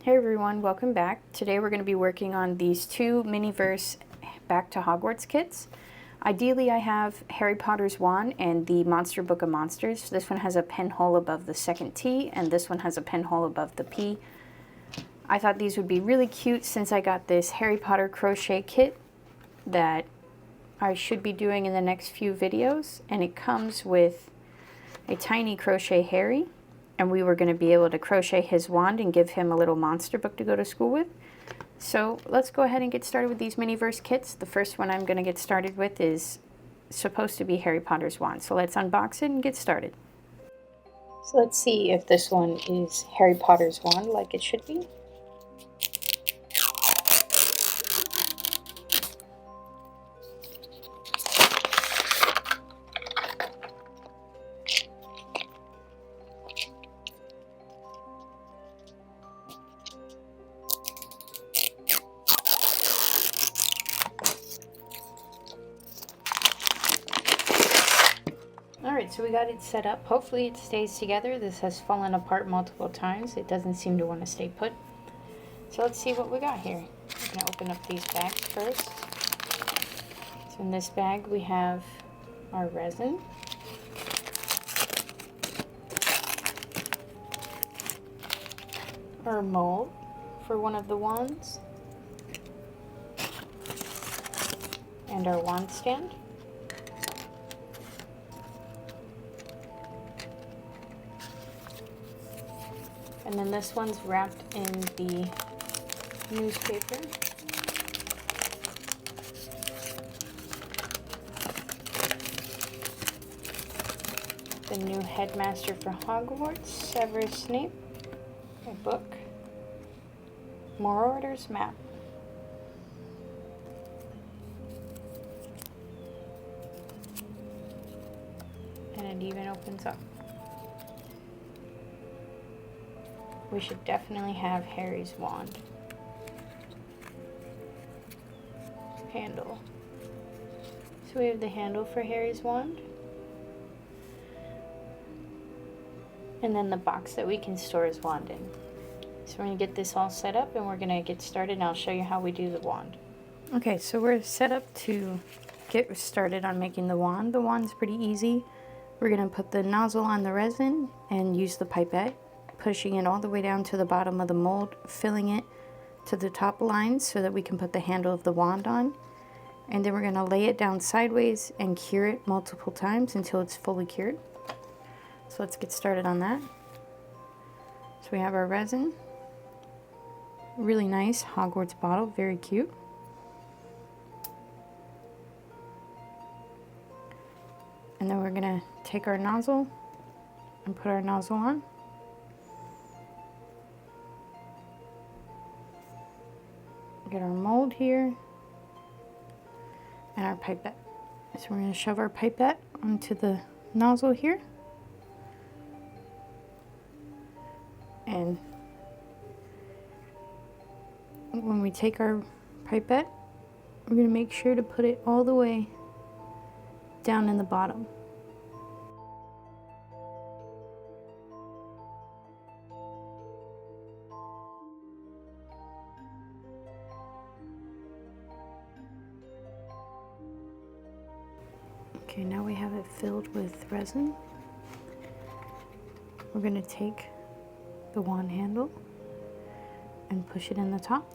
Hey everyone, welcome back. Today we're going to be working on these two Miniverse Back to Hogwarts kits. Ideally I have Harry Potter's wand and the Monster Book of Monsters. This one has a pinhole above the second T and this one has a pinhole above the P. I thought these would be really cute since I got this Harry Potter crochet kit that I should be doing in the next few videos, and it comes with a tiny crochet Harry. And we were going to be able to crochet his wand and give him a little monster book to go to school with. So let's go ahead and get started with these Miniverse kits. The first one I'm going to get started with is supposed to be Harry Potter's wand. So let's unbox it and get started. So let's see if this one is Harry Potter's wand like it should be. Alright, so we got it set up. Hopefully it stays together. This has fallen apart multiple times. It doesn't seem to want to stay put. So let's see what we got here. I'm going to open up these bags first. So in this bag we have our resin. Our mold for one of the wands. And our wand stand. And then this one's wrapped in the newspaper. The new headmaster for Hogwarts, Severus Snape. A book. Marauders map. And it even opens up. We should definitely have Harry's wand. Handle. So we have the handle for Harry's wand. And then the box that we can store his wand in. So we're going to get this all set up and we're going to get started, and I'll show you how we do the wand. Okay, so we're set up to get started on making the wand. The wand's pretty easy. We're going to put the nozzle on the resin and use the pipette, pushing it all the way down to the bottom of the mold, filling it to the top lines so that we can put the handle of the wand on. And then we're going to lay it down sideways and cure it multiple times until it's fully cured. So let's get started on that. So we have our resin. Really nice Hogwarts bottle, very cute. And then we're going to take our nozzle and put our nozzle on. Get our mold here and our pipette. So we're going to shove our pipette onto the nozzle here, and when we take our pipette, we're going to make sure to put it all the way down in the bottom. Okay, now we have it filled with resin. We're going to take the wand handle and push it in the top.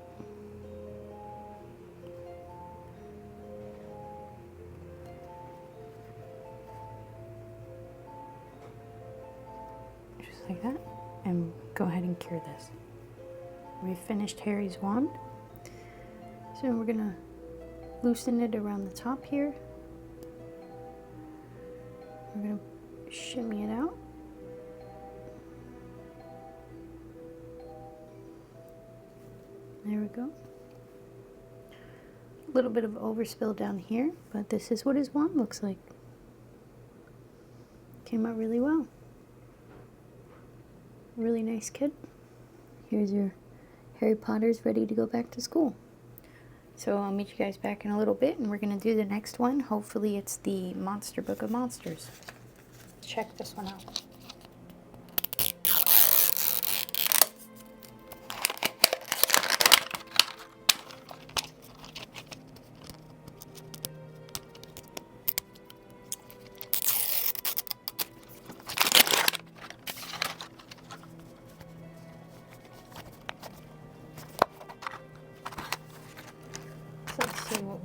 Just like that. And go ahead and cure this. We've finished Harry's wand. So we're going to loosen it around the top here. We're going to shimmy it out. There we go. A little bit of overspill down here, but this is what his wand looks like. Came out really well. Really nice kit. Here's your Harry Potter's ready to go back to school. So I'll meet you guys back in a little bit, and we're going to do the next one. Hopefully it's the Monster Book of Monsters. Check this one out.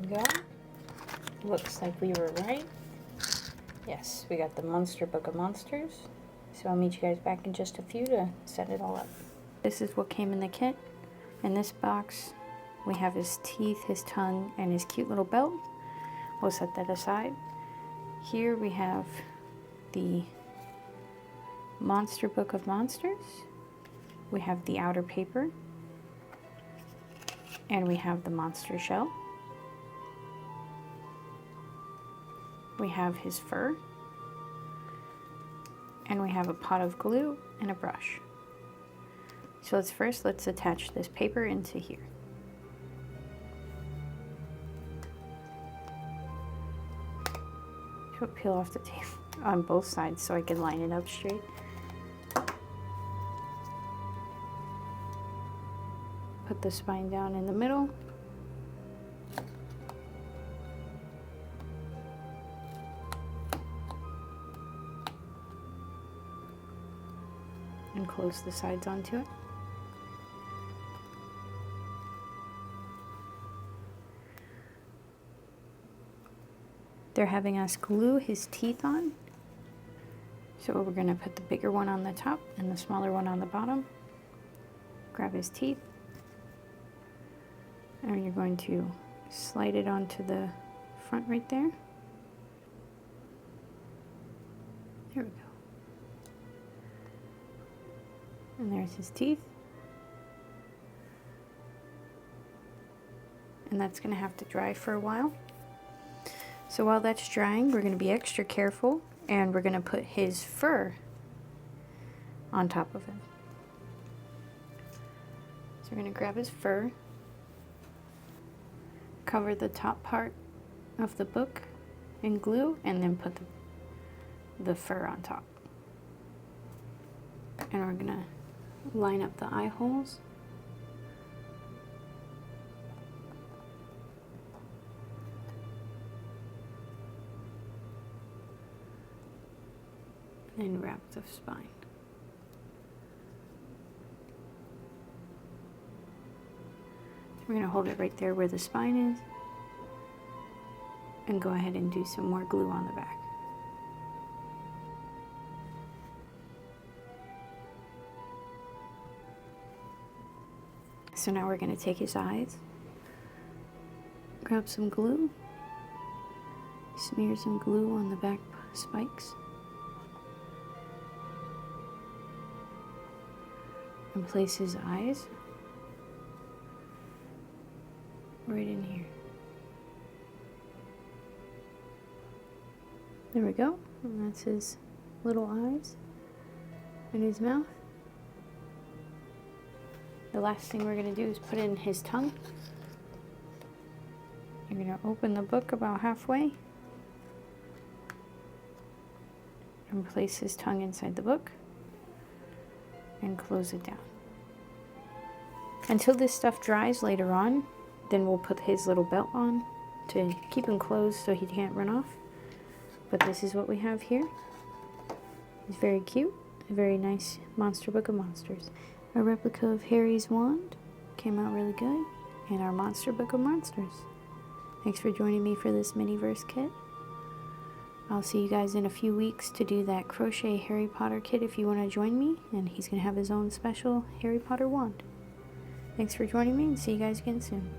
we go. Looks like we were right. Yes, we got the Monster Book of Monsters. So I'll meet you guys back in just a few to set it all up. This is what came in the kit. In this box, we have his teeth, his tongue, and his cute little belt. We'll set that aside. Here we have the Monster Book of Monsters. We have the outer paper. And we have the monster shell. We have his fur. And we have a pot of glue and a brush. So let's attach this paper into here. Should peel off the tape on both sides so I can line it up straight. Put the spine down in the middle. And close the sides onto it. They're having us glue his teeth on. So we're going to put the bigger one on the top and the smaller one on the bottom. Grab his teeth. And you're going to slide it onto the front right there. There we go. And there's his teeth. And that's going to have to dry for a while. So while that's drying, we're going to be extra careful and we're going to put his fur on top of it. So we're going to grab his fur, cover the top part of the book in glue, and then put the fur on top. And we're going to line up the eye holes. And wrap the spine. We're going to hold it right there where the spine is and go ahead and do some more glue on the back. So now we're going to take his eyes, grab some glue, smear some glue on the back spikes, and place his eyes right in here. There we go. And that's his little eyes and his mouth. The last thing we're going to do is put in his tongue. You're going to open the book about halfway and place his tongue inside the book and close it down. Until this stuff dries later on, then we'll put his little belt on to keep him closed so he can't run off. But this is what we have here. It's very cute, a very nice Monster Book of Monsters. A replica of Harry's wand came out really good, and our Monster Book of Monsters. Thanks for joining me for this Miniverse kit. I'll see you guys in a few weeks to do that crochet Harry Potter kit if you want to join me, and he's going to have his own special Harry Potter wand. Thanks for joining me, and see you guys again soon.